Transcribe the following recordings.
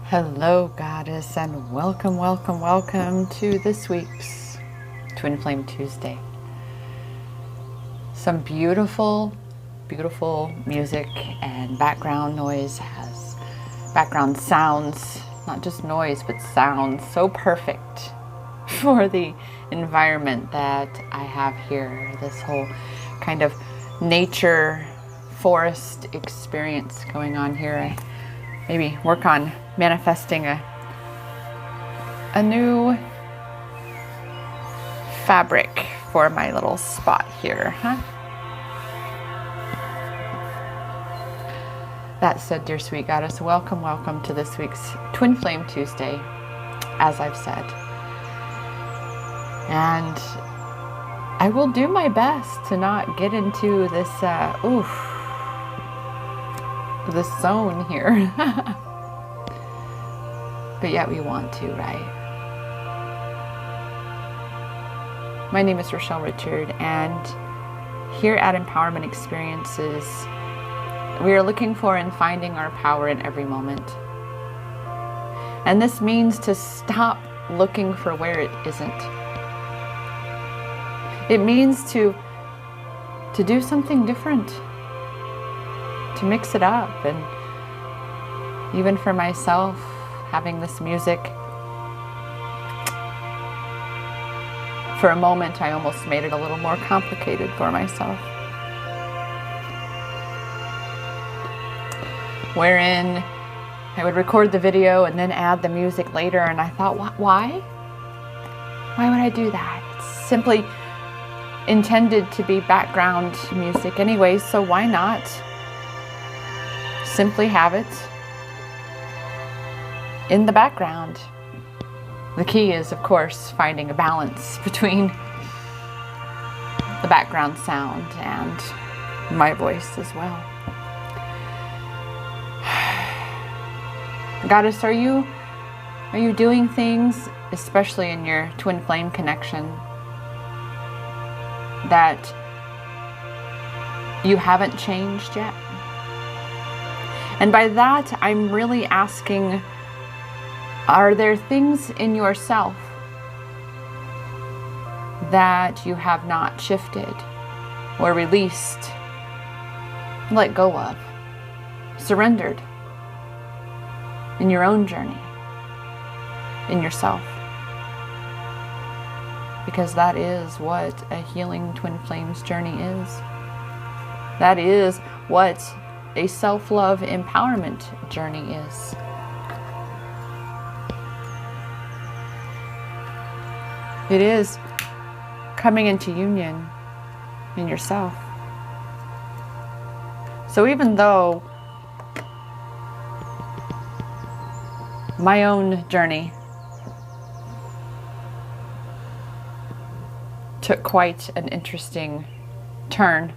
Hello, Goddess, and welcome, welcome, welcome to this week's Twin Flame Tuesday. Some beautiful, beautiful music and background noise has background sounds, not just noise, but sounds so perfect for the environment that I have here. This whole kind of nature forest experience going on here. I maybe work on manifesting a new fabric for my little spot here, huh? That said, dear sweet goddess, welcome, welcome to this week's Twin Flame Tuesday, as I've said. And I will do my best to not get into this, this zone here. But yet we want to, right? My name is Rochelle Richard, and here at Empowerment Experiences, we are looking for and finding our power in every moment. And this means to stop looking for where it isn't. It means to do something different, to mix it up. And even for myself, having this music, for a moment I almost made it a little more complicated for myself, wherein I would record the video and then add the music later, and I thought, why would I do that? It's simply intended to be background music anyway, so why not simply have it in the background? The key is, of course, finding a balance between the background sound and my voice as well. Goddess, are you doing things, especially in your twin flame connection, that you haven't changed yet? And by that, I'm really asking, are there things in yourself that you have not shifted or released, let go of, surrendered in your own journey, in yourself? Because that is what a healing twin flames journey is. That is what a self-love empowerment journey is. It is coming into union in yourself. So even though my own journey took quite an interesting turn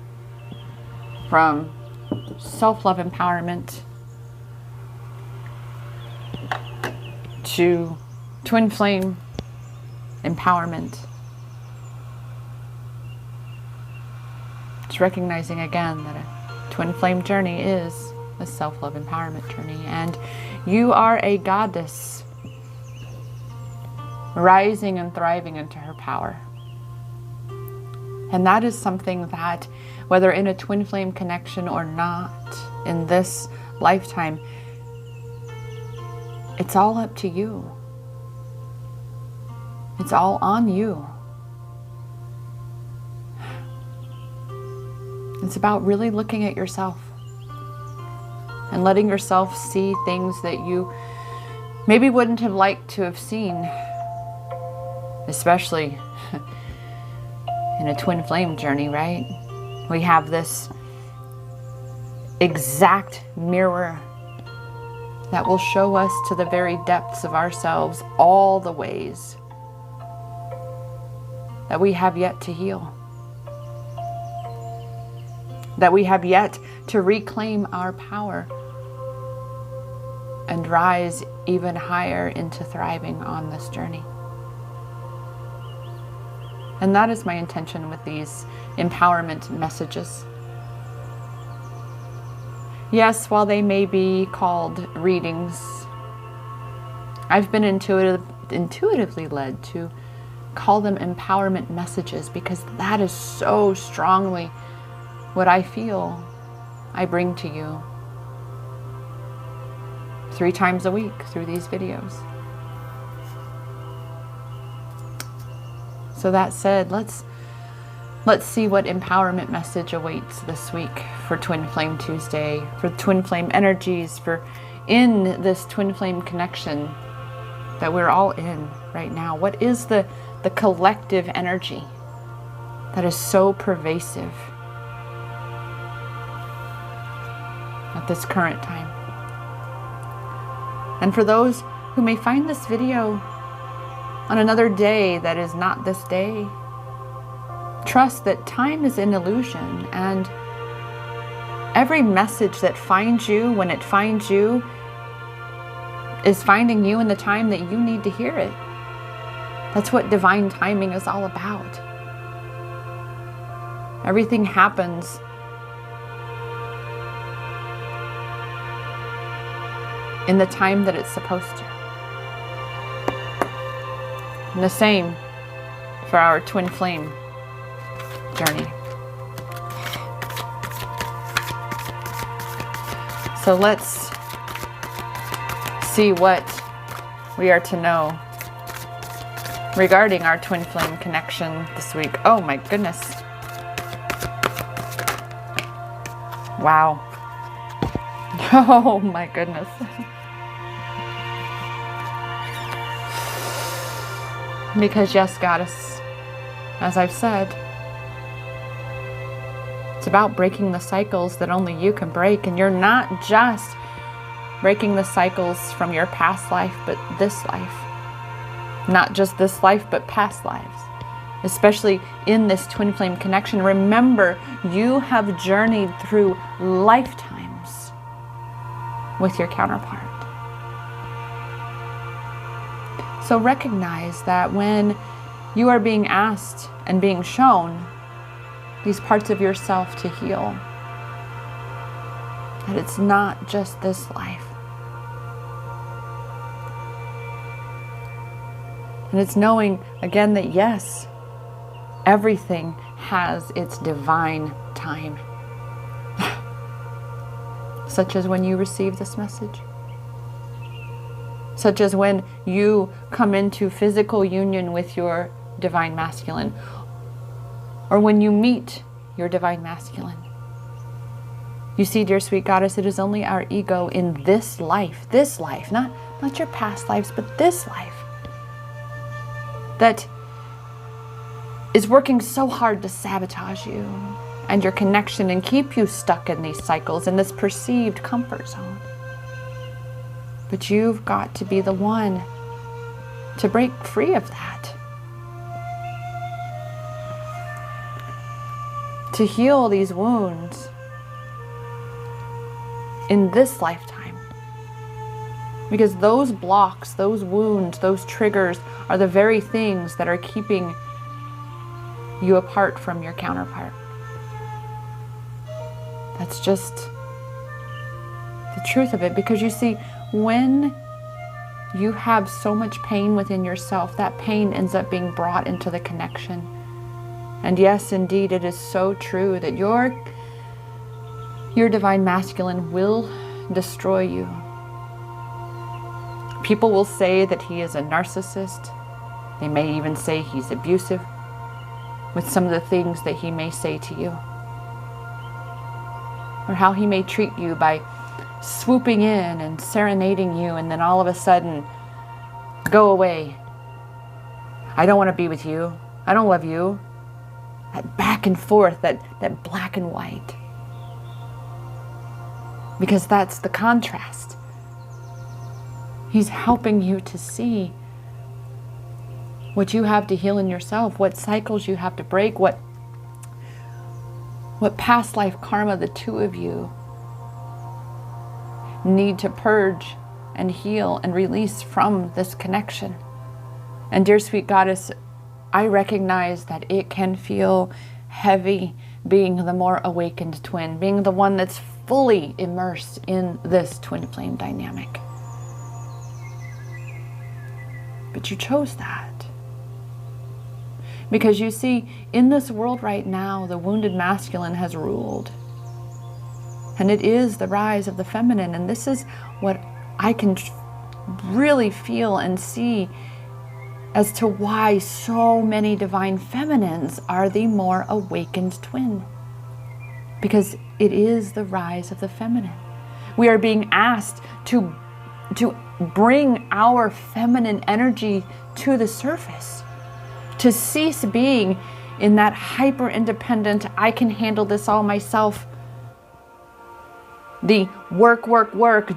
from self-love empowerment to twin flame empowerment, it's recognizing again that a twin flame journey is a self-love empowerment journey, and you are a goddess rising and thriving into her power. And that is something that, whether in a twin flame connection or not, in this lifetime, it's all up to you. It's all on you. It's about really looking at yourself and letting yourself see things that you maybe wouldn't have liked to have seen, especially in a twin flame journey, right? We have this exact mirror that will show us to the very depths of ourselves all the ways that we have yet to heal, that we have yet to reclaim our power and rise even higher into thriving on this journey. And that is my intention with these empowerment messages. Yes, while they may be called readings, I've been intuitively led to call them empowerment messages because that is so strongly what I feel I bring to you 3 times a week through these videos. So that said, let's see what empowerment message awaits this week for Twin Flame Tuesday, for Twin Flame energies, for in this Twin Flame connection that we're all in right now. What is the collective energy that is so pervasive at this current time? And for those who may find this video on another day that is not this day, trust that time is an illusion, and every message that finds you when it finds you is finding you in the time that you need to hear it. That's what divine timing is all about. Everything happens in the time that it's supposed to. And the same for our twin flame journey. So let's see what we are to know regarding our twin flame connection this week. Oh my goodness. Wow. Oh my goodness. Because yes, Goddess, as I've said, it's about breaking the cycles that only you can break. And you're not just breaking the cycles from your past life, but this life. Not just this life, but past lives. Especially in this twin flame connection. Remember, you have journeyed through lifetimes with your counterpart. So recognize that when you are being asked and being shown these parts of yourself to heal, that it's not just this life. And it's knowing again that yes, everything has its divine time. Such as when you receive this message. Such as when you come into physical union with your divine masculine. Or when you meet your divine masculine. You see, dear sweet Goddess, it is only our ego in this life, not your past lives, but this life, that is working so hard to sabotage you and your connection and keep you stuck in these cycles, in this perceived comfort zone. But you've got to be the one to break free of that. To heal these wounds in this lifetime. Because those blocks, those wounds, those triggers are the very things that are keeping you apart from your counterpart. That's just the truth of it. Because you see, when you have so much pain within yourself, that pain ends up being brought into the connection. And yes, indeed, it is so true that your divine masculine will destroy you. People will say that he is a narcissist. They may even say he's abusive with some of the things that he may say to you. Or how he may treat you by swooping in and serenading you and then all of a sudden, go away. I don't want to be with you. I don't love you. That back and forth, that black and white. Because that's the contrast. He's helping you to see what you have to heal in yourself, what cycles you have to break, what past life karma the two of you need to purge and heal and release from this connection. And dear sweet Goddess, I recognize that it can feel heavy being the more awakened twin, being the one that's fully immersed in this twin flame dynamic. But you chose that. Because you see, in this world right now, the wounded masculine has ruled. And it is the rise of the feminine. And this is what I can really feel and see as to why so many divine feminines are the more awakened twin. Because it is the rise of the feminine. We are being asked to bring our feminine energy to the surface, to cease being in that hyper-independent, I can handle this all myself, the work,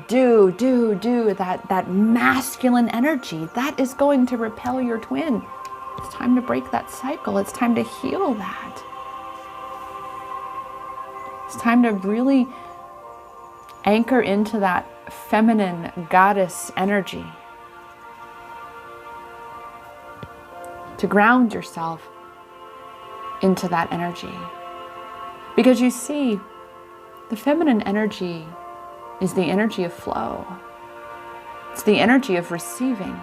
do, that masculine energy. That is going to repel your twin. It's time to break that cycle. It's time to heal that. It's time to really anchor into that feminine goddess energy. To ground yourself into that energy. Because you see, the feminine energy is the energy of flow. It's the energy of receiving.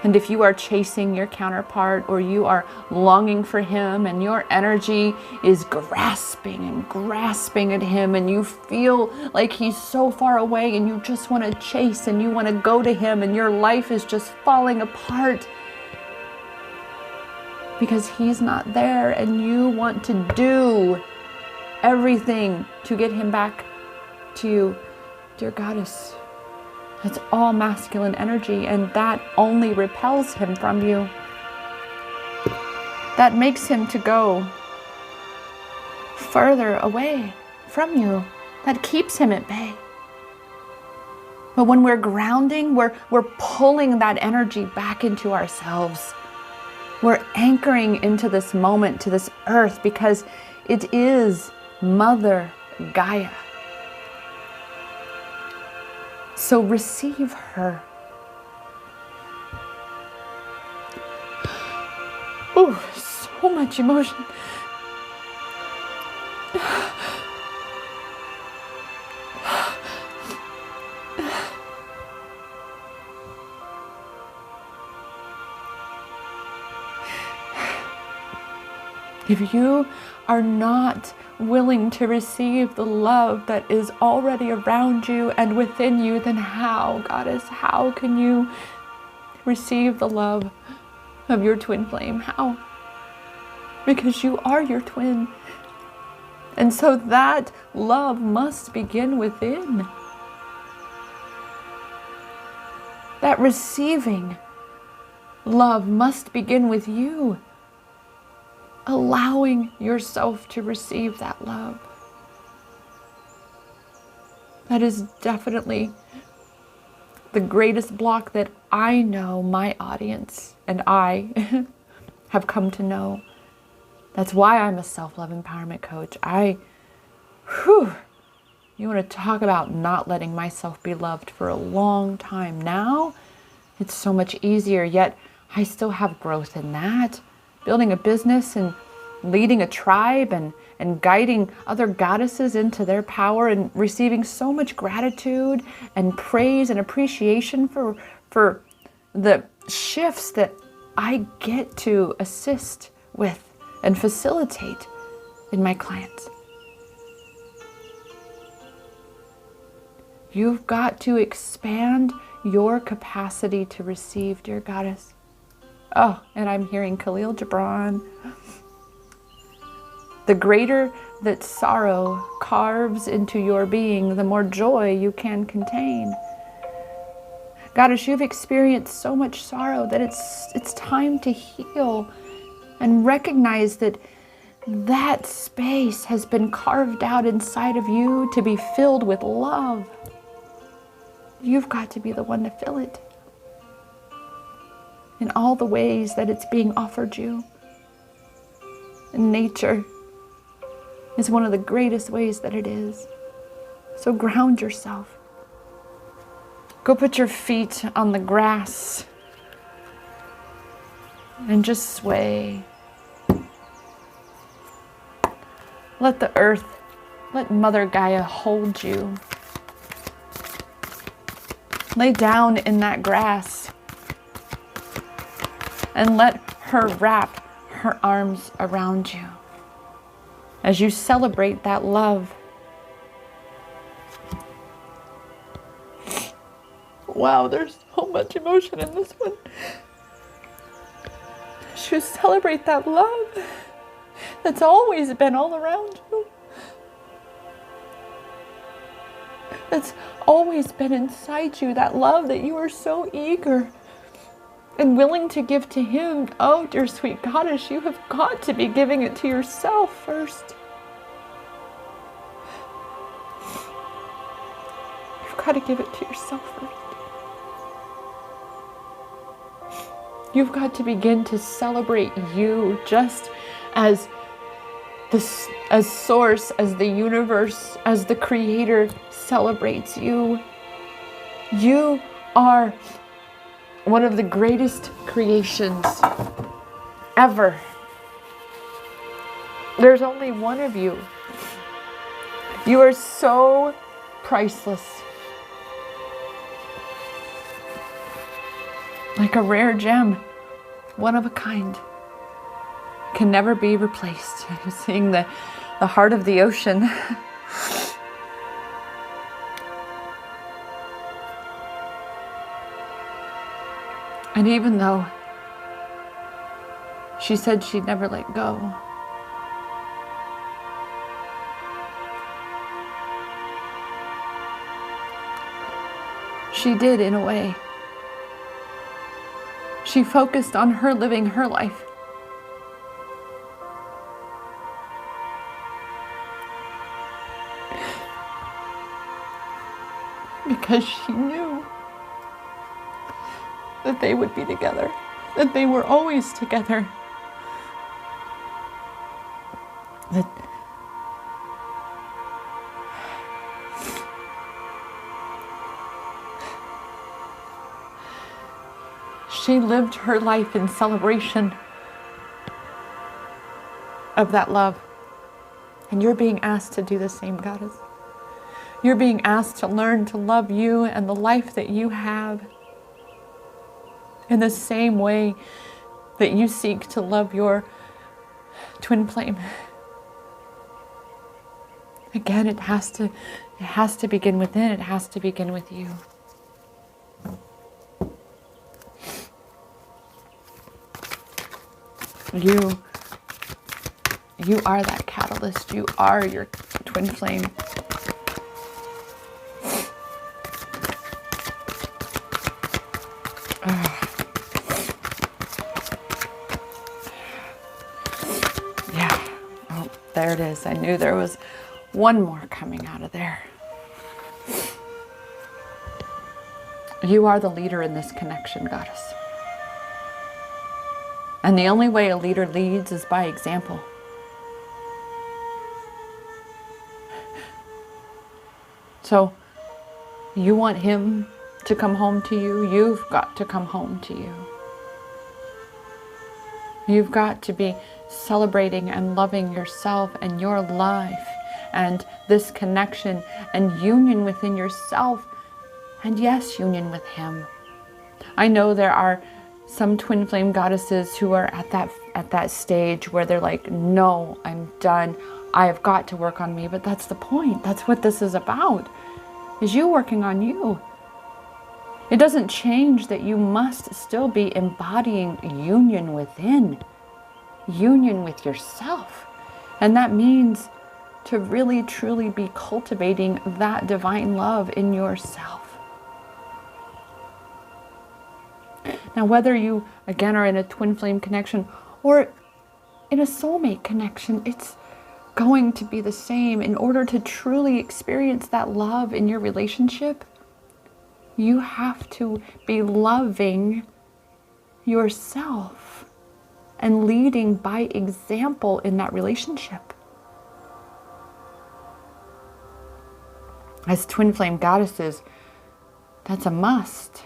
And if you are chasing your counterpart, or you are longing for him, and your energy is grasping at him, and you feel like he's so far away, and you just want to chase and you want to go to him, and your life is just falling apart because he's not there, and you want to do everything to get him back to you, dear goddess. It's all masculine energy, and that only repels him from you. That makes him to go further away from you. That keeps him at bay. But when we're grounding, we're pulling that energy back into ourselves. We're anchoring into this moment, to this earth, because it is Mother Gaia. So receive her. Oh, so much emotion. If you are not willing to receive the love that is already around you and within you, then how, Goddess, how can you receive the love of your twin flame? How? Because you are your twin. And so that love must begin within. That receiving love must begin with you. Allowing yourself to receive that love. That is definitely the greatest block that I know my audience and I have come to know. That's why I'm a self-love empowerment coach. You want to talk about not letting myself be loved for a long time. Now, it's so much easier, yet I still have growth in that. Building a business and leading a tribe and guiding other goddesses into their power, and receiving so much gratitude and praise and appreciation for the shifts that I get to assist with and facilitate in my clients. You've got to expand your capacity to receive, dear goddess. Oh, and I'm hearing Khalil Gibran. The greater that sorrow carves into your being, the more joy you can contain. Goddess, you've experienced so much sorrow that it's time to heal and recognize that that space has been carved out inside of you to be filled with love. You've got to be the one to fill it in all the ways that it's being offered you. And nature is one of the greatest ways that it is. So ground yourself. Go put your feet on the grass and just sway. Let the earth, let Mother Gaia hold you. Lay down in that grass And let her wrap her arms around you as you celebrate that love. Wow, there's so much emotion in this one. As you celebrate that love that's always been all around you. That's always been inside you. That love that you are so eager and willing to give to him. Oh, dear sweet goddess, you have got to be giving it to yourself first. You've got to give it to yourself first. You've got to begin to celebrate you just as as source, as the universe, as the creator celebrates you. You are one of the greatest creations ever. There's only one of you. You are so priceless. Like a rare gem, one of a kind, can never be replaced. I'm seeing the heart of the ocean. And even though she said she'd never let go, she did in a way. She focused on her living her life. Because she knew that they would be together, that they were always together. That she lived her life in celebration of that love. And you're being asked to do the same, Goddess. You're being asked to learn to love you and the life that you have in the same way that you seek to love your twin flame. Again, it has to begin within. It has to begin with you. You are that catalyst. You are your twin flame. Yeah. Oh, there it is. I knew there was one more coming out of there. You are the leader in this connection, Goddess. And the only way a leader leads is by example. So, you want him to come home to you, you've got to come home to you. You've got to be celebrating and loving yourself and your life and this connection and union within yourself. And yes, union with him. I know there are some twin flame goddesses who are at that stage where they're like, no, I'm done. I have got to work on me. But that's the point. That's what this is about, is you working on you. It doesn't change that you must still be embodying union within, union with yourself. And that means to really, truly be cultivating that divine love in yourself. Now, whether you, again, are in a twin flame connection or in a soulmate connection, it's going to be the same. In order to truly experience that love in your relationship, you have to be loving yourself and leading by example in that relationship. As twin flame goddesses, that's a must.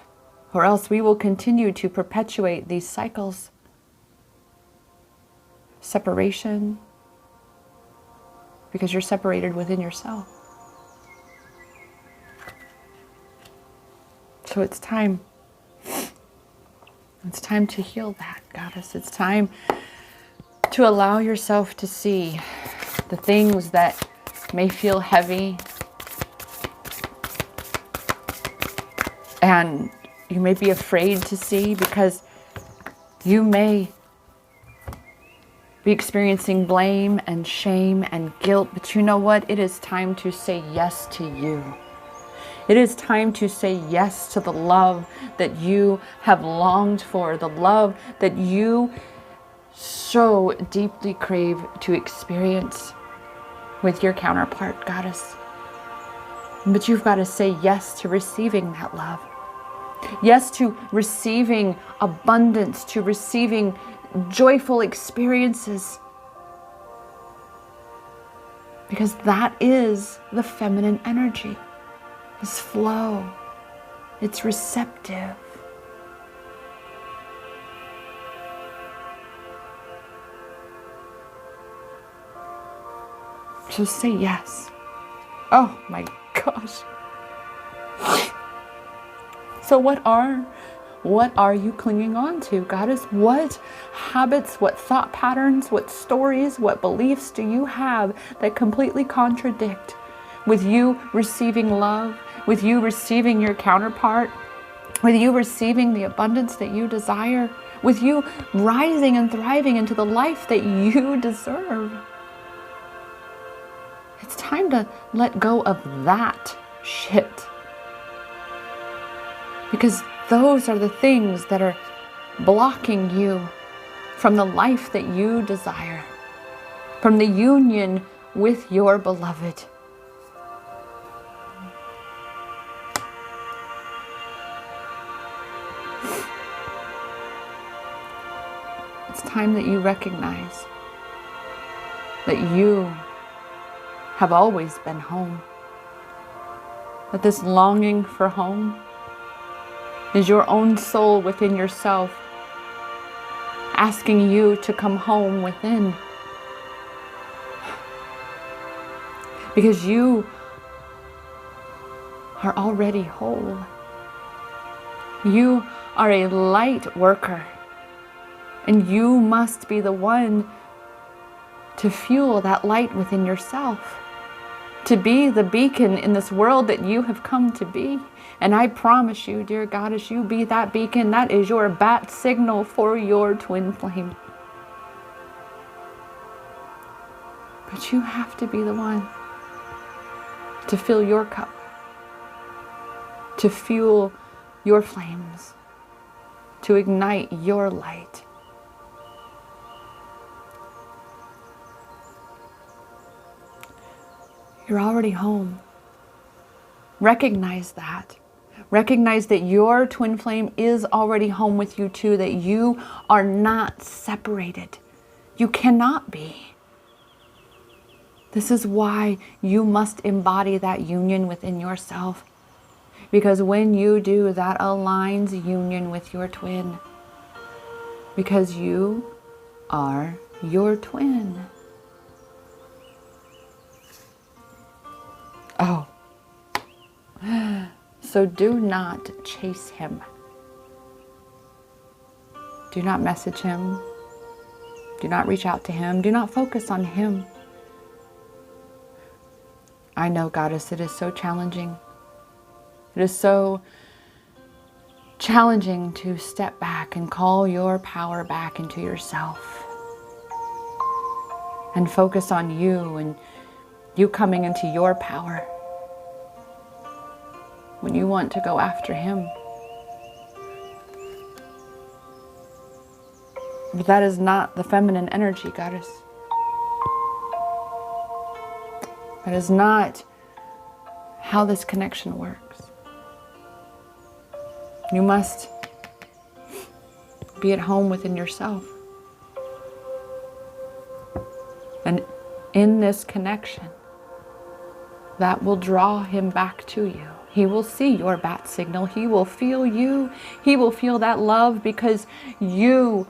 Or else we will continue to perpetuate these cycles. Separation, because you're separated within yourself. So it's time. It's time to heal that. Goddess. It's time to allow yourself to see the things that may feel heavy, and you may be afraid to see because you may be experiencing blame and shame and guilt. But you know what? It is time to say yes to you. It is time to say yes to the love that you have longed for, the love that you so deeply crave to experience with your counterpart, Goddess. But you've got to say yes to receiving that love. Yes to receiving abundance, to receiving joyful experiences. Because that is the feminine energy. This flow. It's receptive. So say yes. Oh my gosh. So what are you clinging on to, Goddess? What habits, what thought patterns, what stories, what beliefs do you have that completely contradict with you receiving love, with you receiving your counterpart, with you receiving the abundance that you desire, with you rising and thriving into the life that you deserve? It's time to let go of that shit. Because those are the things that are blocking you from the life that you desire, from the union with your beloved. It's time that you recognize that you have always been home. That this longing for home is your own soul within yourself asking you to come home within. Because you are already whole. You are a light worker. And you must be the one to fuel that light within yourself. To be the beacon in this world that you have come to be. And I promise you, dear Goddess, you be that beacon. That is your bat signal for your twin flame. But you have to be the one to fill your cup, to fuel your flames, to ignite your light. You're already home. Recognize that. Recognize that your twin flame is already home with you too, that you are not separated. You cannot be. This is why you must embody that union within yourself. Because when you do, that aligns union with your twin. Because you are your twin. Oh. So do not chase him. Do not message him. Do not reach out to him. Do not focus on him. I know, Goddess, it is so challenging. It is so challenging to step back and call your power back into yourself. And focus on you and you coming into your power. When you want to go after him. But that is not the feminine energy, Goddess. That is not how this connection works. You must be at home within yourself. And in this connection, that will draw him back to you. He will see your bat signal. He will feel you. He will feel that love because you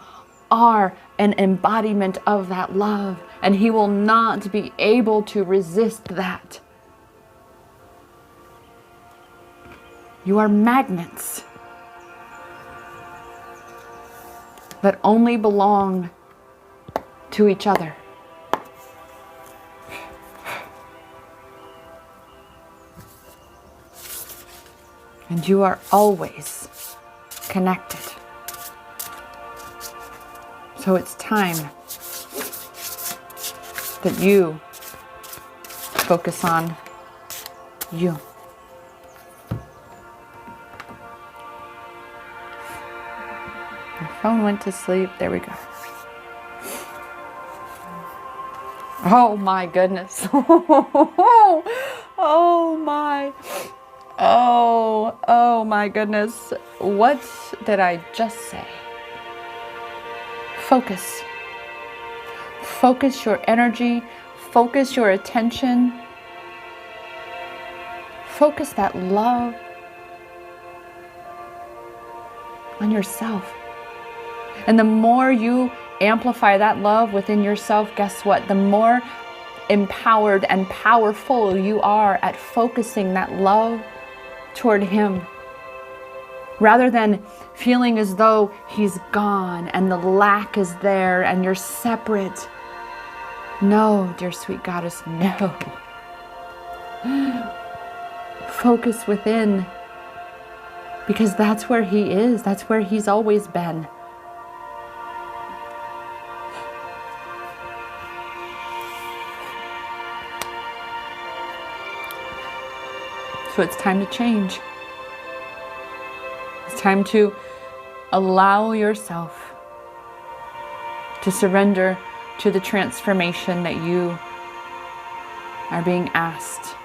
are an embodiment of that love. And he will not be able to resist that. You are magnets. that only belong to each other. And you are always connected. So it's time that you focus on you. My phone went to sleep. There we go. Oh my goodness. Oh my. Oh my goodness. What did I just say? Focus. Focus your energy. Focus your attention. Focus that love on yourself. And the more you amplify that love within yourself, guess what? The more empowered and powerful you are at focusing that love toward Him. Rather than feeling as though He's gone and the lack is there and you're separate. No, dear sweet goddess, no. Focus within, because that's where He is. That's where He's always been. So it's time to change. It's time to allow yourself to surrender to the transformation that you are being asked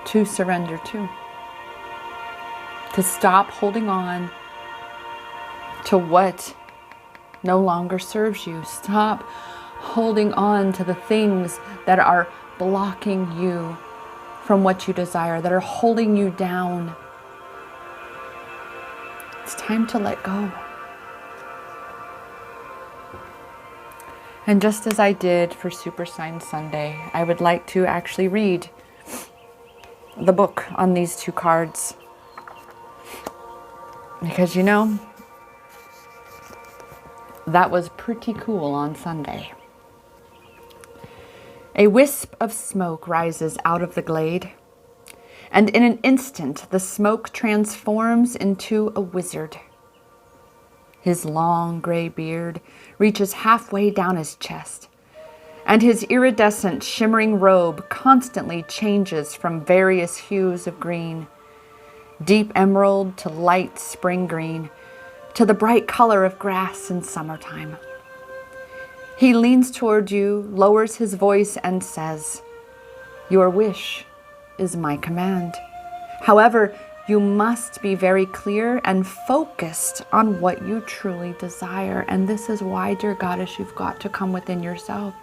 to surrender to. To stop holding on to what no longer serves you. Stop holding on to the things that are blocking you from what you desire, that are holding you down. It's time to let go. And just as I did for Super Sign Sunday, I would like to actually read the book on these two cards. Because you know, that was pretty cool on Sunday. A wisp of smoke rises out of the glade, and in an instant the smoke transforms into a wizard. His long gray beard reaches halfway down his chest, and his iridescent, shimmering robe constantly changes from various hues of green, deep emerald to light spring green, to the bright color of grass in summertime. He leans toward you, lowers his voice, and says, "Your wish is my command. However, you must be very clear and focused on what you truly desire." And this is why, dear goddess, you've got to come within yourself.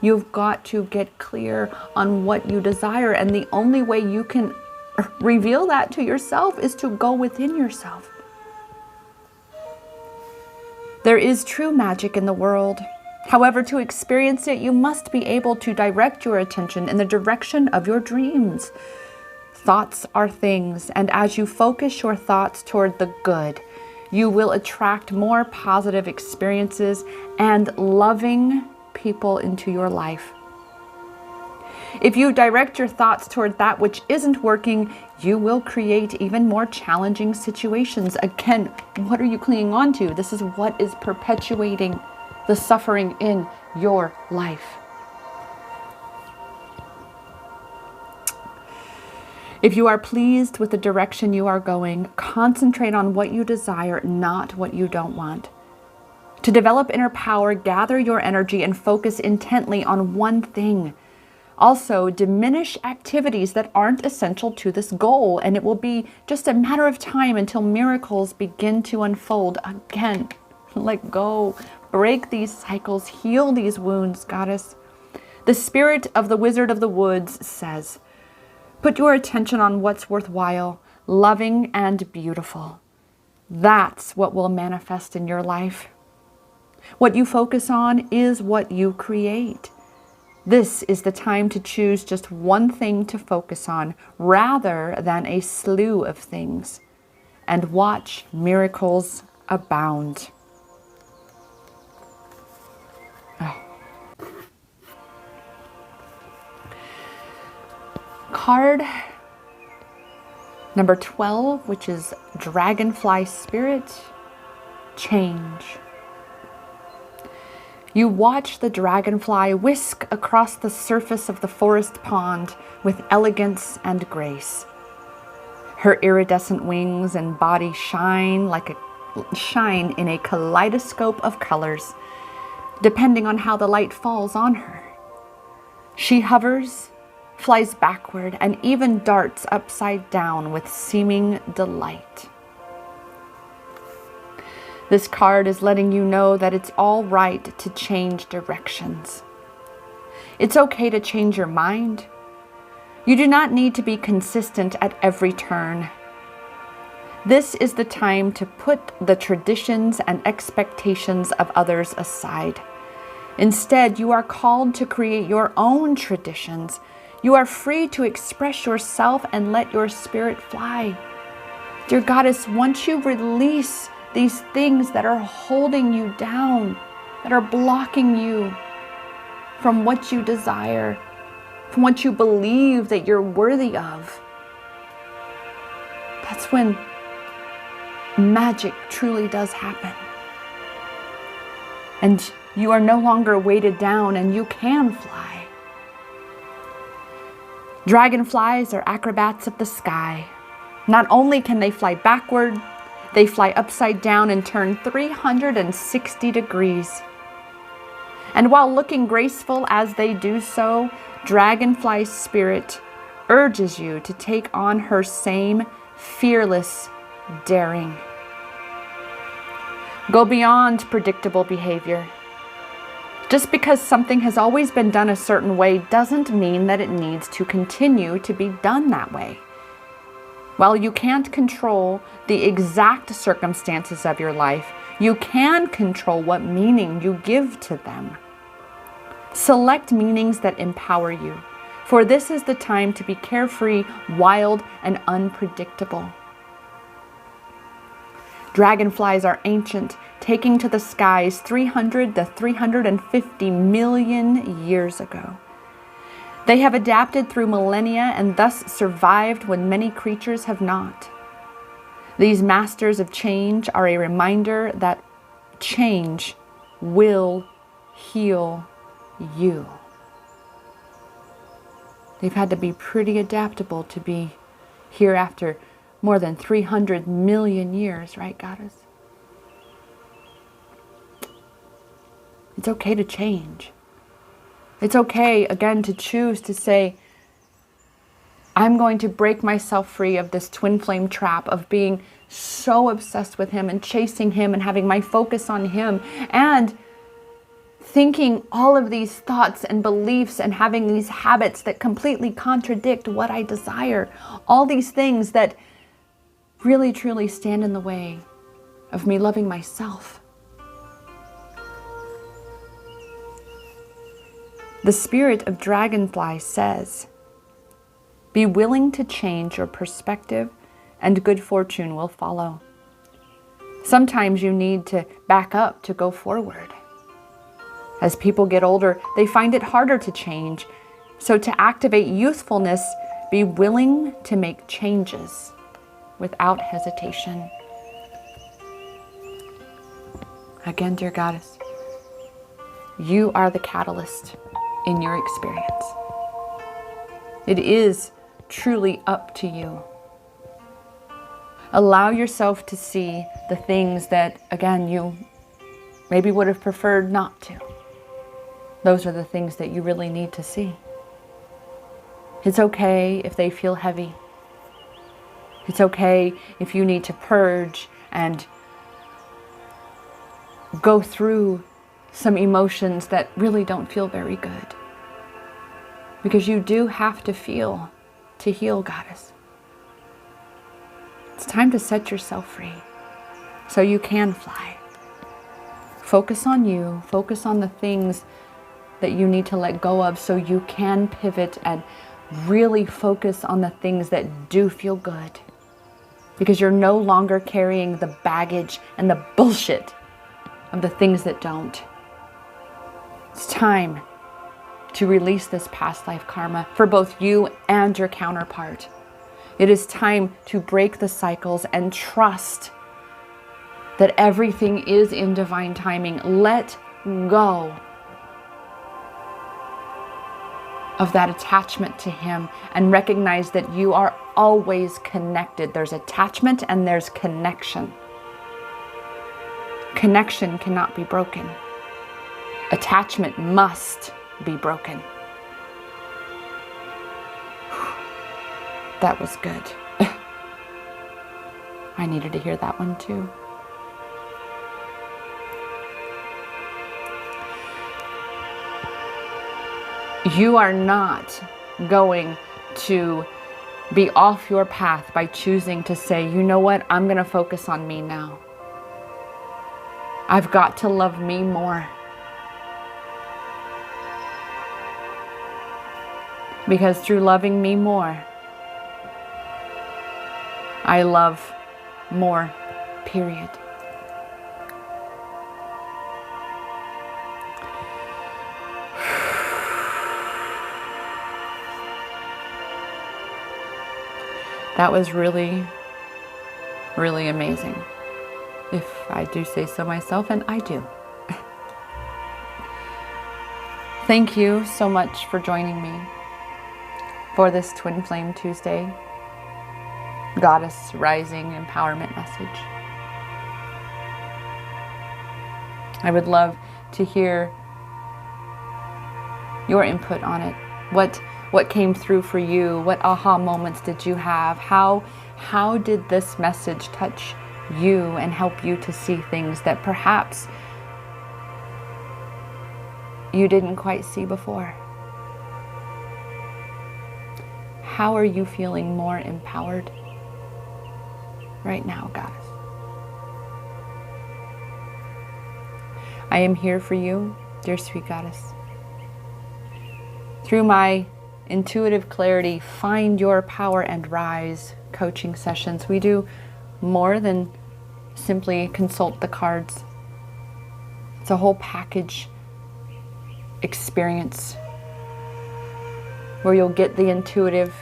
You've got to get clear on what you desire. And the only way you can reveal that to yourself is to go within yourself. There is true magic in the world. However, to experience it, you must be able to direct your attention in the direction of your dreams. Thoughts are things, and as you focus your thoughts toward the good, you will attract more positive experiences and loving people into your life. If you direct your thoughts toward that which isn't working, you will create even more challenging situations. Again, what are you clinging on to? This is what is perpetuating the suffering in your life. If you are pleased with the direction you are going, concentrate on what you desire, not what you don't want. To develop inner power, gather your energy and focus intently on one thing. Also, diminish activities that aren't essential to this goal, and it will be just a matter of time until miracles begin to unfold. Again, let go. Break these cycles, heal these wounds, goddess. The spirit of the Wizard of the Woods says, put your attention on what's worthwhile, loving, and beautiful. That's what will manifest in your life. What you focus on is what you create. This is the time to choose just one thing to focus on rather than a slew of things, and watch miracles abound. Card number 12, which is Dragonfly Spirit, change. You watch the dragonfly whisk across the surface of the forest pond with elegance and grace. Her iridescent wings and body shine in a kaleidoscope of colors, depending on how the light falls on her. She hovers, flies backward, and even darts upside down with seeming delight. This card is letting you know that it's all right to change directions. It's okay to change your mind. You do not need to be consistent at every turn. This is the time to put the traditions and expectations of others aside. Instead, you are called to create your own traditions. You are free to express yourself and let your spirit fly. Dear Goddess, once you release these things that are holding you down, that are blocking you from what you desire, from what you believe that you're worthy of, that's when magic truly does happen. And you are no longer weighted down and you can fly. Dragonflies are acrobats of the sky. Not only can they fly backward, they fly upside down and turn 360 degrees. And while looking graceful as they do so, Dragonfly Spirit urges you to take on her same fearless daring. Go beyond predictable behavior. Just because something has always been done a certain way doesn't mean that it needs to continue to be done that way. While you can't control the exact circumstances of your life, you can control what meaning you give to them. Select meanings that empower you, for this is the time to be carefree, wild, and unpredictable. Dragonflies are ancient, taking to the skies 300 to 350 million years ago. They have adapted through millennia and thus survived when many creatures have not. These masters of change are a reminder that change will heal you. They've had to be pretty adaptable to be here after more than 300 million years, right, Goddess? It's okay to change. It's okay, again, to choose to say, I'm going to break myself free of this twin flame trap of being so obsessed with him and chasing him and having my focus on him and thinking all of these thoughts and beliefs and having these habits that completely contradict what I desire. All these things that really, truly stand in the way of me loving myself. The spirit of Dragonfly says, be willing to change your perspective and good fortune will follow. Sometimes you need to back up to go forward. As people get older, they find it harder to change. So to activate youthfulness, be willing to make changes without hesitation. Again, dear Goddess, you are the catalyst in your experience. It is truly up to you. Allow yourself to see the things that, again, you maybe would have preferred not to. Those are the things that you really need to see. It's okay if they feel heavy. It's okay if you need to purge and go through some emotions that really don't feel very good. Because you do have to feel to heal, Goddess. It's time to set yourself free so you can fly. Focus on you. Focus on the things that you need to let go of so you can pivot and really focus on the things that do feel good. Because you're no longer carrying the baggage and the bullshit of the things that don't. It's time to release this past life karma for both you and your counterpart. It is time to break the cycles and trust that everything is in divine timing. Let go of that attachment to him and recognize that you are always connected. There's attachment and there's connection. Connection cannot be broken. Attachment must be broken. That was good. I needed to hear that one too. You are not going to be off your path by choosing to say, you know what, I'm going to focus on me now. I've got to love me more. Because through loving me more, I love more, period. That was really, really amazing, if I do say so myself, and I do. Thank you so much for joining me for this Twin Flame Tuesday Goddess Rising Empowerment message. I would love to hear your input on it. What came through for you? What aha moments did you have? How did this message touch you and help you to see things that perhaps you didn't quite see before? How are you feeling more empowered right now, Goddess? I am here for you, dear sweet Goddess. Through my Intuitive Clarity, Find Your Power and Rise coaching sessions, we do more than simply consult the cards. It's a whole package experience where you'll get the intuitive,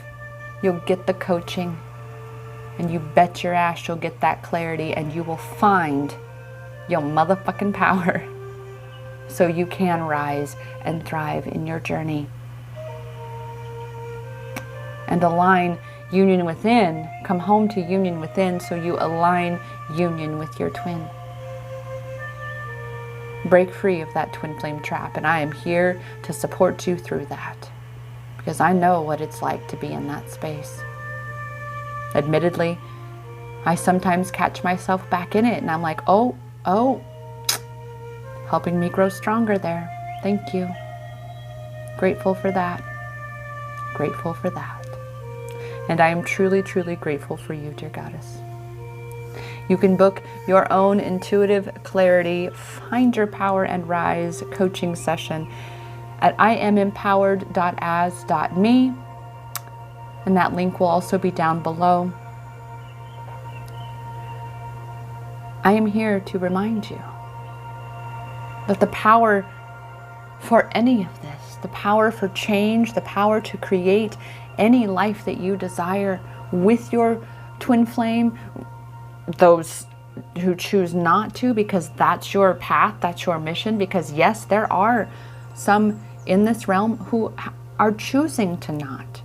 you'll get the coaching, and you bet your ass you'll get that clarity, and you will find your motherfucking power so you can rise and thrive in your journey and align union within, come home to union within, so you align union with your twin. Break free of that twin flame trap, and I am here to support you through that, because I know what it's like to be in that space. Admittedly, I sometimes catch myself back in it, and I'm like, oh, helping me grow stronger there. Thank you. Grateful for that. Grateful for that. And I am truly, truly grateful for you, dear Goddess. You can book your own Intuitive Clarity, Find Your Power and Rise coaching session at iamempowered.as.me, and that link will also be down below. I am here to remind you that the power for any of this, the power for change, the power to create any life that you desire with your twin flame, those who choose not to, because that's your path, that's your mission, because yes, there are some in this realm who are choosing to not,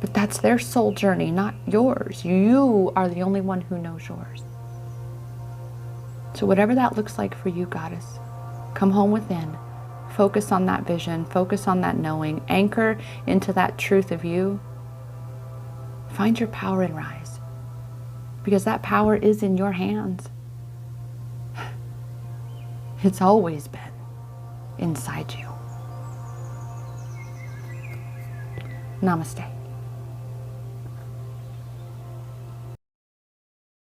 but that's their soul journey, not yours. You are the only one who knows yours. So whatever that looks like for you, Goddess, come home within. Focus on that vision, focus on that knowing, anchor into that truth of you. Find your power and rise, because that power is in your hands. It's always been inside you. Namaste.